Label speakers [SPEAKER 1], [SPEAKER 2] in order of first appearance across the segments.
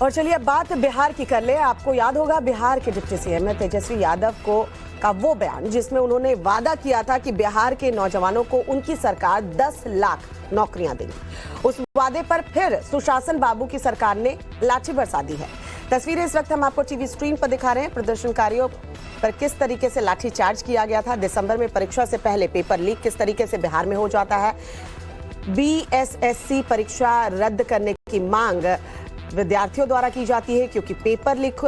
[SPEAKER 1] और चलिए अब बात बिहार की कर ले। आपको याद होगा बिहार के डिप्टी सीएम तेजस्वी यादव का वो बयान जिसमें उन्होंने वादा किया था कि बिहार के नौजवानों को उनकी सरकार 10 लाख नौकरियां देगी। उस वादे पर फिर सुशासन बाबू की सरकार ने लाठी बरसा दी है। तस्वीरें इस वक्त हम आपको टीवी स्क्रीन पर दिखा रहे हैं। प्रदर्शनकारियों पर किस तरीके से लाठीचार्ज किया गया था। दिसंबर में परीक्षा से पहले पेपर लीक किस तरीके से बिहार में हो जाता है। बीएसएससी परीक्षा रद्द करने की मांग विद्यार्थियों द्वारा की जाती है क्योंकि पेपर लीक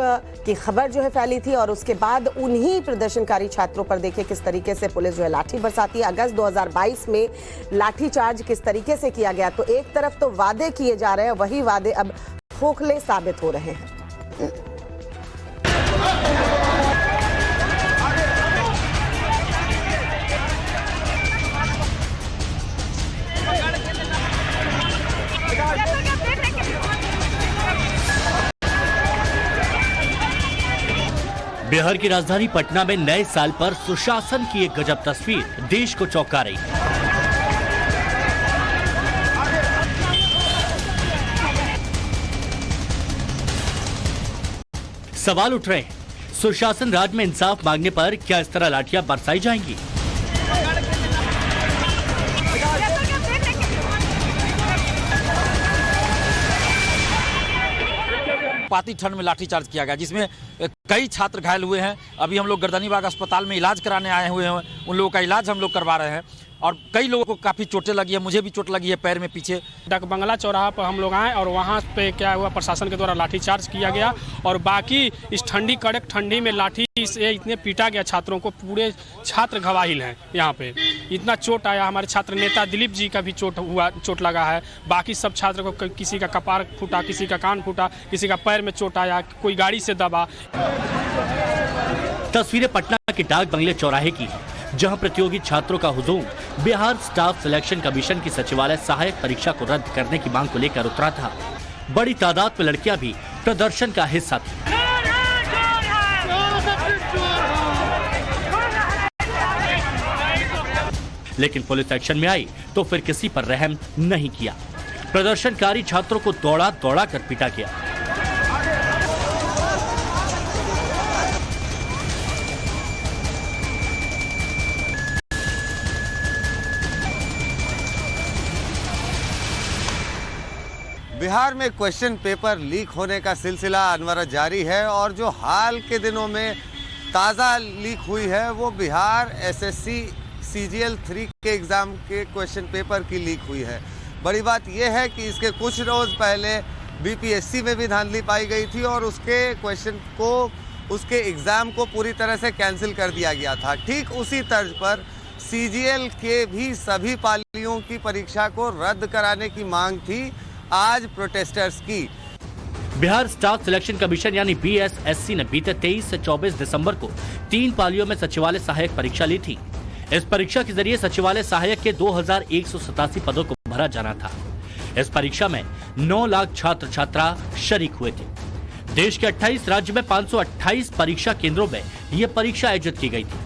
[SPEAKER 1] की खबर जो है फैली थी और उसके बाद उन्हीं प्रदर्शनकारी छात्रों पर देखिए किस तरीके से पुलिस जो है लाठी बरसाती है। अगस्त 2022 में लाठीचार्ज किस तरीके से किया गया। तो एक तरफ तो वादे किए जा रहे हैं, वही वादे अब खोखले साबित हो रहे हैं।
[SPEAKER 2] बिहार की राजधानी पटना में नए साल पर सुशासन की एक गजब तस्वीर देश को चौंका रही है। सवाल उठ रहे हैं, सुशासन राज में इंसाफ मांगने पर क्या इस तरह लाठियां बरसाई जाएंगी?
[SPEAKER 3] पाती ठंड में लाठीचार्ज किया गया जिसमें कई छात्र घायल हुए हैं। अभी हम लोग गर्दनीबाग अस्पताल में इलाज कराने आए हुए हैं, उन लोगों का इलाज हम लोग करवा रहे हैं और कई लोगों को काफ़ी चोटें लगी है। मुझे भी चोट लगी है पैर में पीछे।
[SPEAKER 4] डाक बंगला चौराहा पर हम लोग आए और वहाँ पे क्या हुआ, प्रशासन के द्वारा लाठीचार्ज किया गया और बाकी इस ठंडी कड़क ठंडी में लाठी से इतने पीटा गया छात्रों को, पूरे छात्र घवाहिल हैं। यहाँ पे इतना चोट आया। हमारे छात्र नेता दिलीप जी का भी चोट लगा है। बाकी सब छात्र को किसी का कपार फूटा, किसी का कान फूटा, किसी का पैर में चोट आया, कोई गाड़ी से दबा।
[SPEAKER 2] तस्वीरें पटना के डाक बंगले चौराहे की है जहां प्रतियोगी छात्रों का हुजूम बिहार स्टाफ सिलेक्शन कमीशन की सचिवालय सहायक परीक्षा को रद्द करने की मांग को लेकर उतरा था। बड़ी तादाद में लड़कियां भी प्रदर्शन का हिस्सा थी। लेकिन पुलिस एक्शन में आई तो फिर किसी पर रहम नहीं किया। प्रदर्शनकारी छात्रों को दौड़ा दौड़ा कर पीटा गया।
[SPEAKER 5] बिहार में क्वेश्चन पेपर लीक होने का सिलसिला अनवरत जारी है और जो हाल के दिनों में ताज़ा लीक हुई है वो बिहार एसएससी CGL 3 के एग्ज़ाम के क्वेश्चन पेपर की लीक हुई है। बड़ी बात यह है कि इसके कुछ रोज़ पहले BPSC में भी धांधली पाई गई थी और उसके क्वेश्चन को, उसके एग्ज़ाम को पूरी तरह से कैंसिल कर दिया गया था। ठीक उसी तर्ज पर CGL के भी सभी पालियों की परीक्षा को रद्द कराने की मांग थी आज प्रोटेस्टर्स की।
[SPEAKER 2] बिहार स्टाफ सिलेक्शन कमीशन यानी BSSC ने बीते 23 से 24 दिसंबर को 3 पालियों में सचिवालय सहायक परीक्षा ली थी। इस परीक्षा के जरिए सचिवालय सहायक के 2187 पदों को भरा जाना था। इस परीक्षा में 9 लाख छात्र छात्रा शरीक हुए थे। देश के 28 राज्य में 528 परीक्षा केंद्रों में यह परीक्षा आयोजित की गई थी।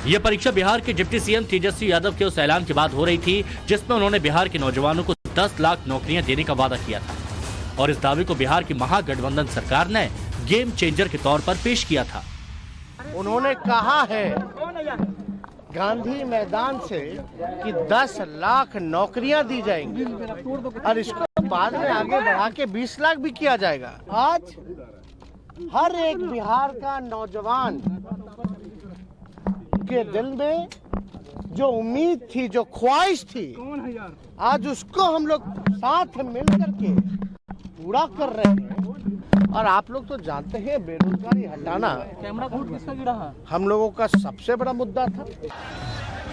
[SPEAKER 2] यह परीक्षा बिहार के डिप्टी सीएम तेजस्वी यादव के उस ऐलान के बाद हो रही थी जिसमें उन्होंने बिहार के नौजवानों को 10 लाख नौकरियां देने का वादा किया था और इस दावे को बिहार की महागठबंधन सरकार ने गेम चेंजर के तौर पर पेश किया था।
[SPEAKER 6] उन्होंने कहा है गांधी मैदान से कि 10 लाख नौकरियां दी जाएंगी और इसको बाद में आगे बढ़ा के 20 लाख भी किया जाएगा। आज हर एक बिहार का नौजवान के दिल में जो उम्मीद थी, जो ख्वाहिश थी, आज उसको हम लोग साथ मिलकर के पूरा कर रहे हैं। और आप लोग तो जानते हैं बेरोजगारी हटाना हम लोगों का सबसे बड़ा मुद्दा था।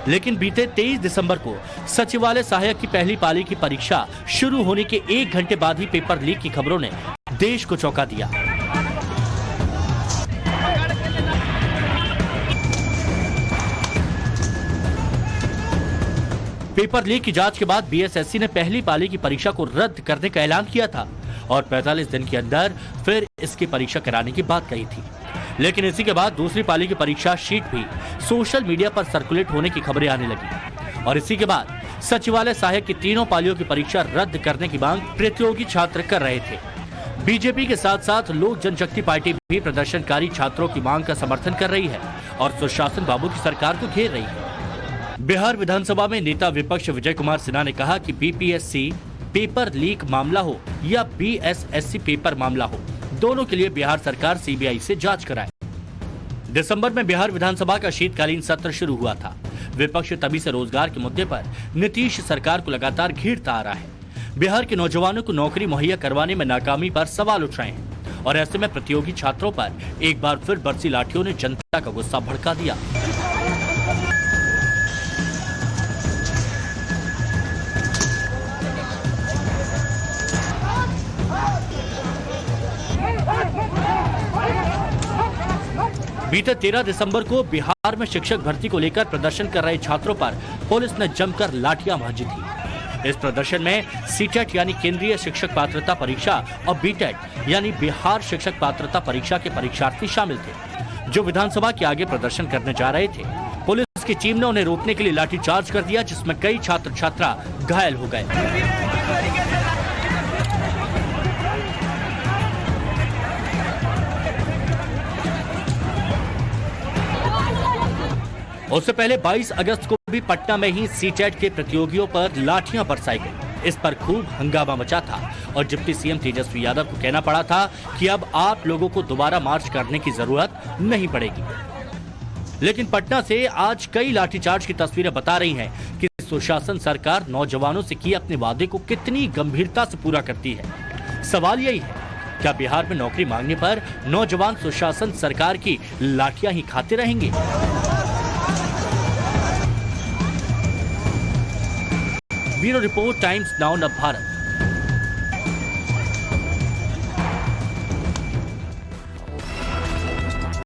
[SPEAKER 2] लेकिन बीते 23 दिसंबर को सचिवालय सहायक की पहली पाली की परीक्षा शुरू होने के 1 घंटे बाद ही पेपर लीक की खबरों ने देश को चौंका दिया। पेपर लीक की जांच के बाद BSSC ने पहली पाली की परीक्षा को रद्द करने का ऐलान किया था और 45 दिन के अंदर फिर इसकी परीक्षा कराने की बात कही थी। लेकिन इसी के बाद दूसरी पाली की परीक्षा शीट भी सोशल मीडिया पर सर्कुलेट होने की खबरें आने लगी और इसी के बाद सचिवालय सहायक की तीनों पालियों की परीक्षा रद्द करने की मांग प्रतियोगी छात्र कर रहे थे। बीजेपी के साथ साथ लोक जनशक्ति पार्टी भी प्रदर्शनकारी छात्रों की मांग का समर्थन कर रही है और सुशासन बाबू की सरकार को घेर रही है। बिहार विधानसभा में नेता विपक्ष विजय कुमार सिन्हा ने कहा कि बीपीएससी पेपर लीक मामला हो या बीएसएससी पेपर मामला हो, दोनों के लिए बिहार सरकार सीबीआई से जांच कराए। दिसंबर में बिहार विधानसभा का शीतकालीन सत्र शुरू हुआ था। विपक्ष तभी से रोजगार के मुद्दे पर नीतीश सरकार को लगातार घेरता आ रहा है। बिहार के नौजवानों को नौकरी मुहैया करवाने में नाकामी पर सवाल उठ रहे हैं और ऐसे में प्रतियोगी छात्रों पर एक बार फिर बरसी लाठियों ने जनता का गुस्सा भड़का दिया। बीते 13 दिसंबर को बिहार में शिक्षक भर्ती को लेकर प्रदर्शन कर रहे छात्रों पर पुलिस ने जमकर लाठियां भाजी थी। इस प्रदर्शन में सीटेट यानी केंद्रीय शिक्षक पात्रता परीक्षा और बीटेट यानी बिहार शिक्षक पात्रता परीक्षा के परीक्षार्थी शामिल थे, जो विधानसभा के आगे प्रदर्शन करने जा रहे थे। पुलिस की टीम ने उन्हें रोकने के लिए लाठीचार्ज कर दिया, जिसमें कई छात्र छात्रा घायल हो गए। उससे पहले 22 अगस्त को भी पटना में ही सीटेट के प्रतियोगियों पर लाठियां बरसाई गई। इस पर खूब हंगामा मचा था और डिप्टी सीएम तेजस्वी यादव को कहना पड़ा था कि अब आप लोगों को दोबारा मार्च करने की जरूरत नहीं पड़ेगी। लेकिन पटना से आज कई लाठीचार्ज की तस्वीरें बता रही हैं कि सुशासन सरकार नौजवानों से किए अपने वादे को कितनी गंभीरता से पूरा करती है। सवाल यही है, क्या बिहार में नौकरी मांगने पर नौजवान सुशासन सरकार की लाठियां ही खाते रहेंगे? ब्यूरो रिपोर्ट, टाइम्स नाउ नव भारत।